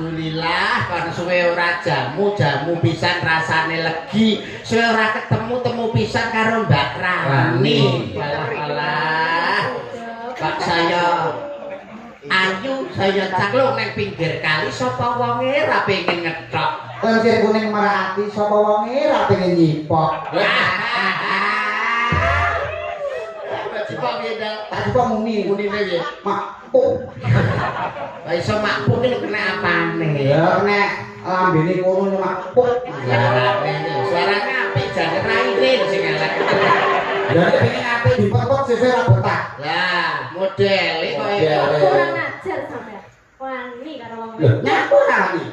Alhamdulillah kon suwe ora jamu pisan rasane legi. Suwe ora ketemu pisan karo Mbak Rani. Alah. Kok saya ayu saya cakluk nang pinggir kali sapa wonge ra pengen ngethok. Lencir kuning merati sapa wonge ra pengen nyipok. Cipok beda. Tak cipok muni Munine piye? makpuk. Lah iso makpuk ki lho kena apane? Ya nek lambene kono makpuk. Suarane apik jane raine lho sing elek. Ya nek pengen apik dipekok sesuk ra betah. Lah, modele koyo kurang ajar sampean. Wani karo wong Lho, nyapu ra iki.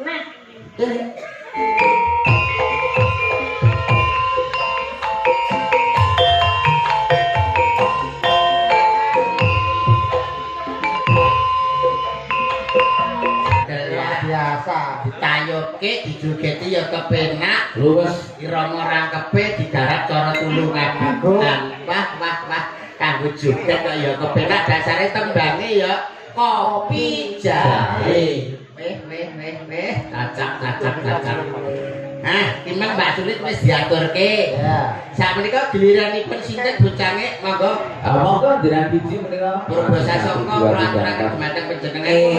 Nah, biasa ditayuke dijugeti ya kepenak lurus irama rangkepe digarap cara tulungan wah kanggo joget kok ya kepenak dasare tembange ya kopi jahe weh cacak timbang Mbak Sulit wis diaturke ya sakmenika giliranipun sinten bocange monggo monggo jenengan biji menika Purbasasongko ngaturaken dhumateng panjenengan ayo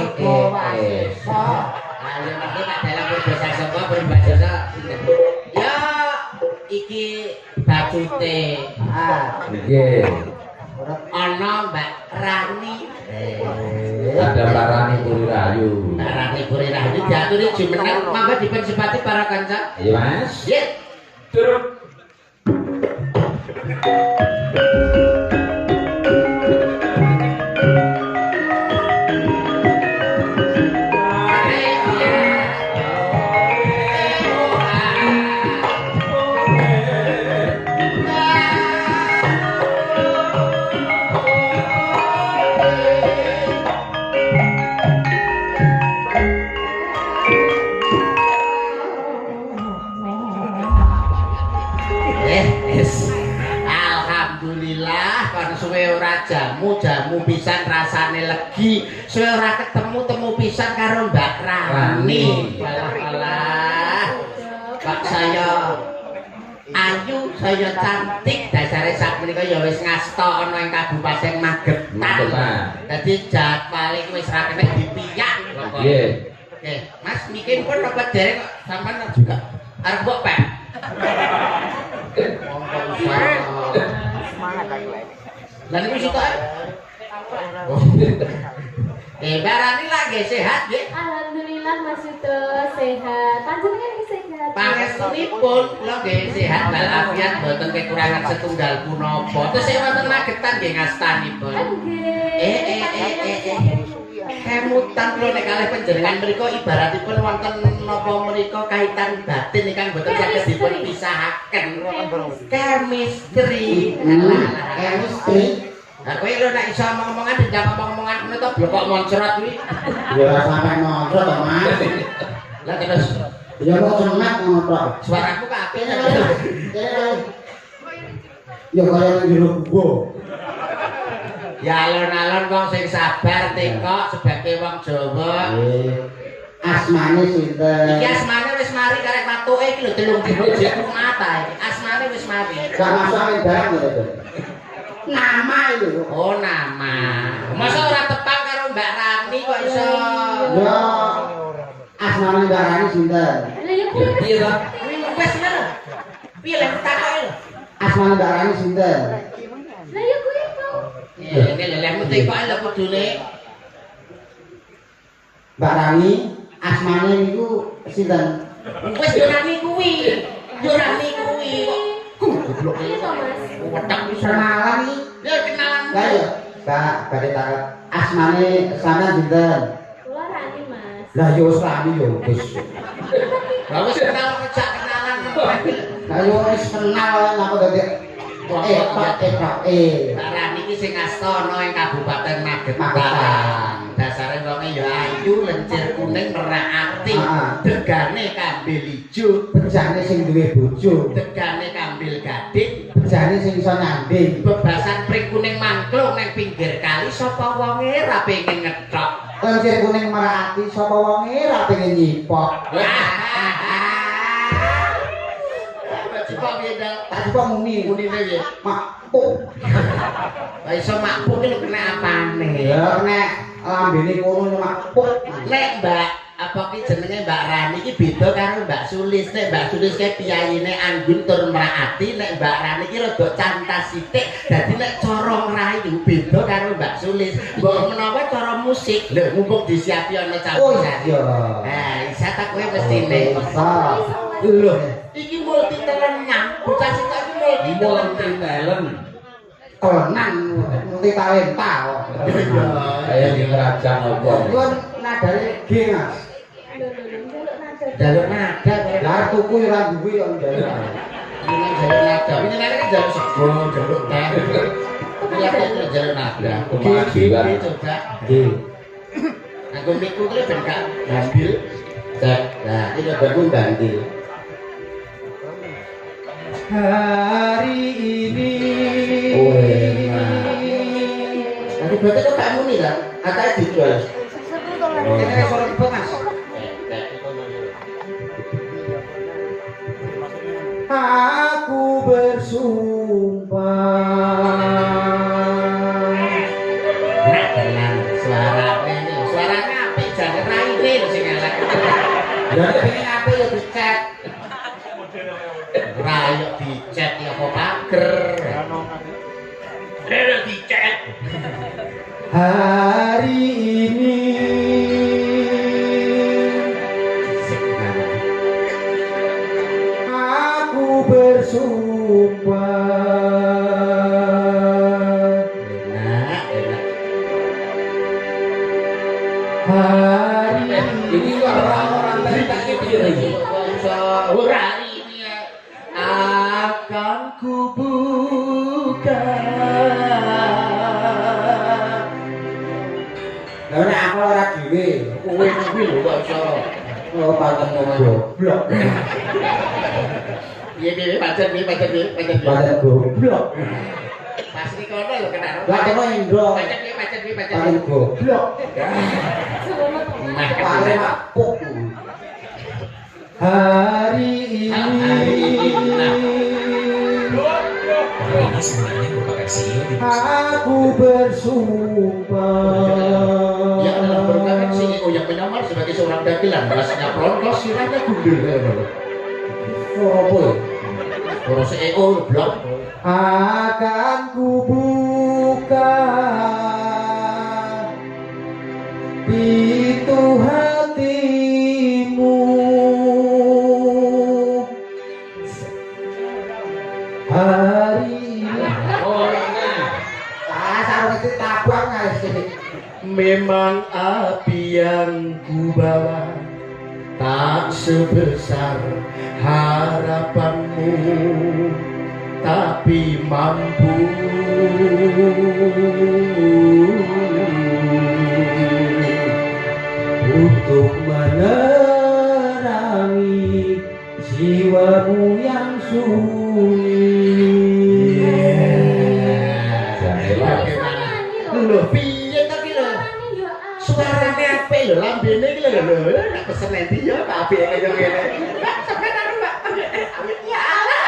monggo tak dalam Purbasasongko Purbasasa sinten ya iki bacute nggih ana Mbak Rani ada Rani Puri Rahayu Rani Puri Rahayu diaturi jumeneng monggo dipun sepati para kanca iya Mas nggih turun Alhamdulillah kon suwe ora jamu pisan rasane legi. Suwe ora ketemu pisan karo Mbak Rani. Alah. Kok saya ayu, saya cantik dasare sakmenika ya wis ngasta ana ing Kabupaten Magetan. Dadi jadwale wis ra kena dipiyak. nggih Oke, Mas mikir pun dapat dereng kok sampean juga arep mbok pek. semangat lagi Lah niku sitok. Barani lagi sehat nggih. alhamdulillah Mas Yuto sehat. Panjenengan iki sehat. Pangestunipun kula nggih sehat walafiat mboten kekurangan setunggal punapa. Terus wonten Magetan nggih ngastanipun. Kemutan kula nek kalih panjenengan mriku ibaratipun wonten napa mriku kaitan batin ingkang boten saged dipun pisahaken. Chemistry. chemistry Lah kowe lho nek iso omong-omongan ndang omong-omongan ngono to blokok moncrot kuwi. ya ora sampe nonton to Mas Lah terus ya kok cemek ngono tok suaraku kok apik ta. ya kaya nang jero gua Ya alon-alon wong sing sabar tekok sebagai wong Jawa. asmane sinten Iki asmane wis mari karek watuke iki lho 3 dino jeku mata iki. Asmane wis mari. gak masuk barang to nama itu Oh nama. Masa ora tepak karo Mbak Rani kok iso. ya asmane darane sinten Lah ya kuwi iya to Wis ngono. Piye lek takoke lho. asmane darane sinten Lah ya kuwi to. Ini lelehmu tekoke lho kudune. Mbak Rani asmane niku sinten Wis yo Rani kuwi. Yo Rani kuwi kok. Goblok Iya to Mas. wetak wis kenalan iki ya kenalan. lah ya Mbak badhe takut asmane sampean sinten Kula Rani Mas. lah yo wis rani yo wis Lah wis kenal ngejak kenalan. lah yo wis kenal napa dadi Pak Mbak Rani iki sing astana ing Kabupaten Magetan. Dasare wonge ya ayu, lencir kuning, merah ati. Degane kambil ijo, bejane sing duwe bojo degane kambil gading, bejane sing iso nyanding bebasan pring kuning mangklung nang pinggir kali sapa wonge ra pengen ngethok. Lencir kuning merah ati sapa wonge ra pengen nyipok. Cipok beda. Tak coba muni. Munine piye? Makpuk. Lah iso makpuk iki lho kena apane? Ya nek lambene kono makpuk. Nek Mbak apa ki jenenge Mbak Rani iki beda karo Mbak Sulis. Nek Mbak Sulis ki piyayine anggun tur mraati, nek Mbak Rani iki rada cantas sithik. Dadi nek cara ngrayu beda karo Mbak Sulis. Mbok menawa cara musik, lho mumpung disiapi ana Oh campuran. iya. Nah, isa tak kowe mestine. Bisa. Lho, iki multi telenang. Bocah sing iki multi Multi talent. Tenan multi talenta kok. Kayak di kerajaan apa? Kon nadane G Mas. jaluk nada kowe. Lah tuku ora duwe kok njaluk. Ini jaluk nada. Ini nanti kan jaluk sego, jaluk teh. Ini apa itu jaluk nada? Kemajuan. Coba. G. Aku miku itu ben gak bandil. Cek. Nah, ini baru bandil. Hari ini. Oh, enak. Nanti berarti itu kamu nih lah. Katanya dijual. Ini suara ibu Mas. Aku bersumpah. Nah, tenang. Suaranya ini. Suaranya apa? Jangan raine lho sing elek. Jadi pengen apa ya dicet. Rayok dicet ya kok pager. Lho dicet. Hari ini aku bersumpah. Enak, enak. Hari Ini orang-orang tadi tak kira ini. Ora ini ya. Akan ku buka. Lah nek aku ora dhewe, Kowe kuwi lho kok iso. oh pancen goblok. Piye pancen piye. Pancen goblok. Pas iki kono lho kena. Lah kene Indro. Pancen piye. Pancen goblok. Nah, Pare mapuk. Hari ini Ini sebenarnya merupakan CEO di aku bersumpah. yang dalam merupakan CEO yang menyamar sebagai seorang dagelan, rasnya pelontos, sirahnya gundul. Apa? Para CEO blok. Akan ku buka pintu hatimu. Hari ini. Oh, ini. Sarung itu tabang guys. Memang api yang ku bawa tak sebesar harapanmu, tapi mampu Untuk menerangi jiwamu yang sunyi. Bagaimana? Lho, piye tapi lho? Suarane apik lho, lambene iki lho. Nek pesen endi ya, Pak apike kaya ngene. Mbak, sampeyan anu, Mbak. Ya Allah.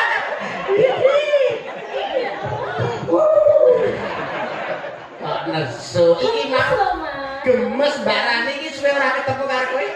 Kok nesu iki mah gemes Mbak Rani iki suwe ora ketemu karo kowe.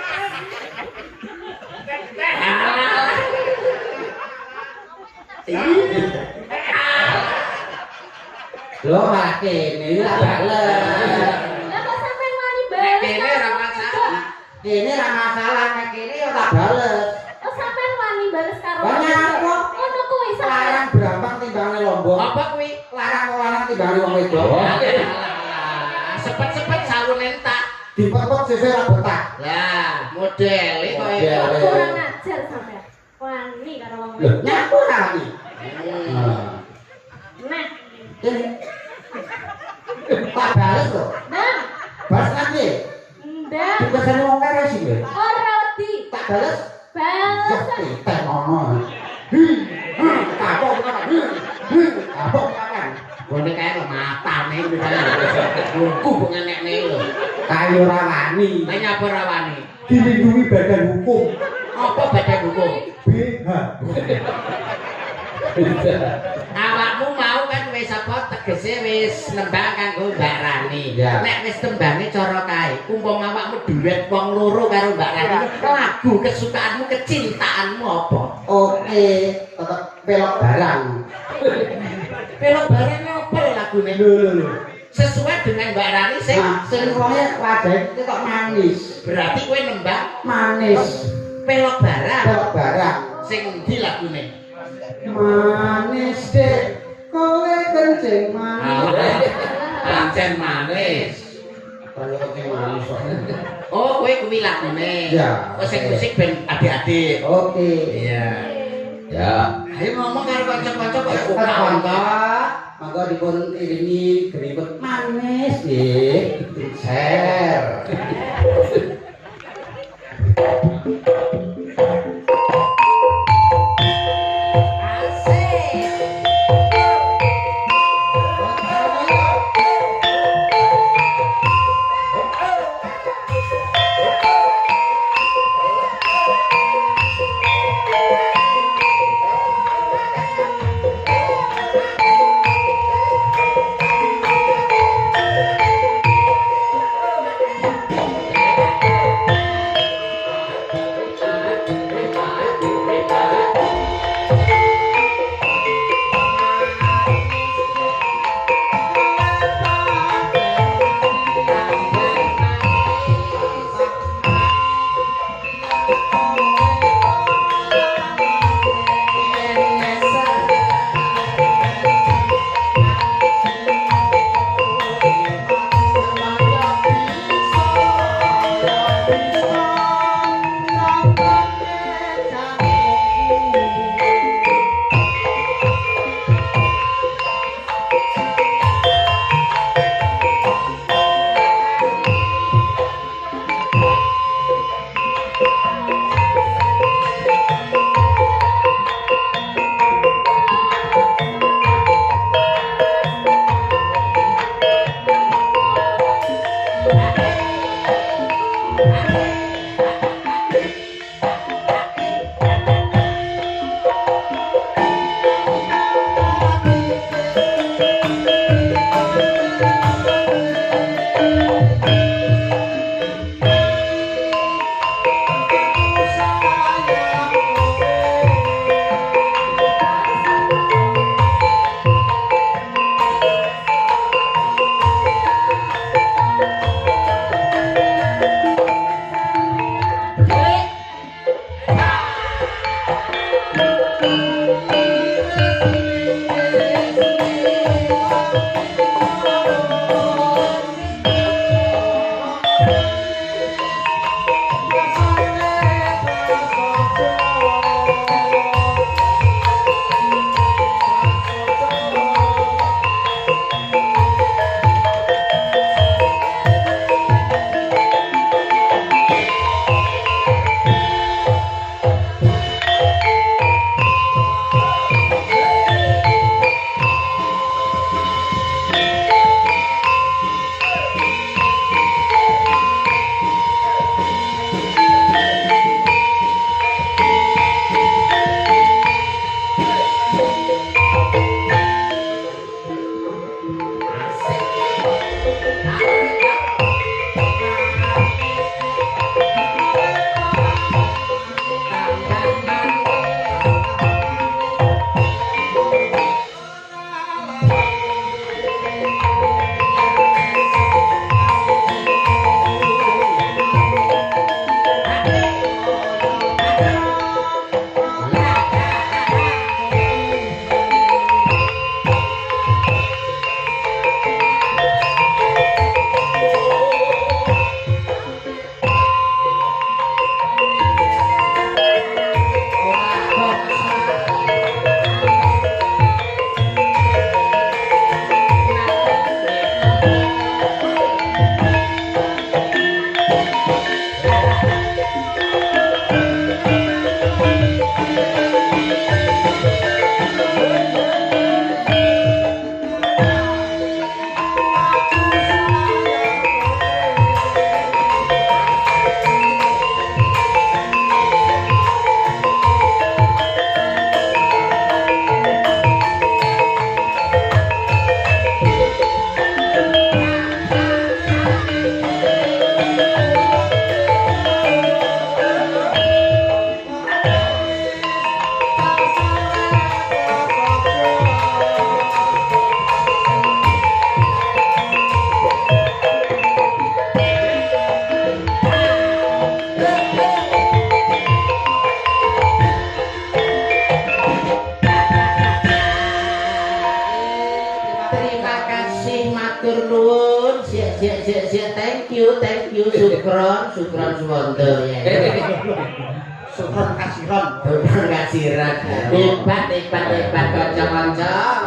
Lho malah kene iki lah bales. Lah kok sampean wani Nek bales? kene ora masalah. Kene ra masalah nek kene ya tak bales. Oh sampean wani bales karo. Banyak aku. Ngono kuwi sampean. Larang Brambang timbangane Lombok. Apa kuwi? Larang timbangane wong wedok. Sepet-sepet sawun entak. Dipepet sesuk ra betah. Lah, modele koyo Model. itu. Kurang ajar sampean. Wani karo wong Lho, wedok. nyaku ra iki. Nah, Kene. Tak bales lho. Bang. Bales nanti. Ndang. Dipesen wong kere sih lho. Ora di. Tak bales. Bales. Teh ngono. Kapok kan. Kapok kan. Bone kae lho matane lho kae. Buku pengenekne lho. Kayu rawani. Lah nyapa rawani? Dilindungi badan hukum. Apa badan hukum? BH. Awakmu mau kan wis apa tegese wis nembang kanggo Mbak Rani. Ya. Nek wis tembange cara kae, umpama awakmu duet wong loro karo Mbak Rani, lagu kesukaanmu, kecintaanmu apa? Oke, tetep pelok barang. Pelok barang apa lagune? Lho. Sesuai dengan Mbak Rani sing Sing wonge wajah itu kok manis. berarti kowe nembang Manis. pelok barang. Pelok barang. Sing ndi lagune? Manis dek, kowe kencing manis. Pancen manis. Kalau kencing manis kok. Oh, kowe kuwi lagune. Ya. Oh, sing musik ben adik-adik. Oke. Iya. Ya. Ayo ngomong karo kanca-kanca kok Monggo dipun iringi geribet manis nggih. Share. kasih, matur nuwun. Siap, thank you, sukron suwondo ya. Sukron kasiron. Sukron kasiran. Hebat kanca-kanca.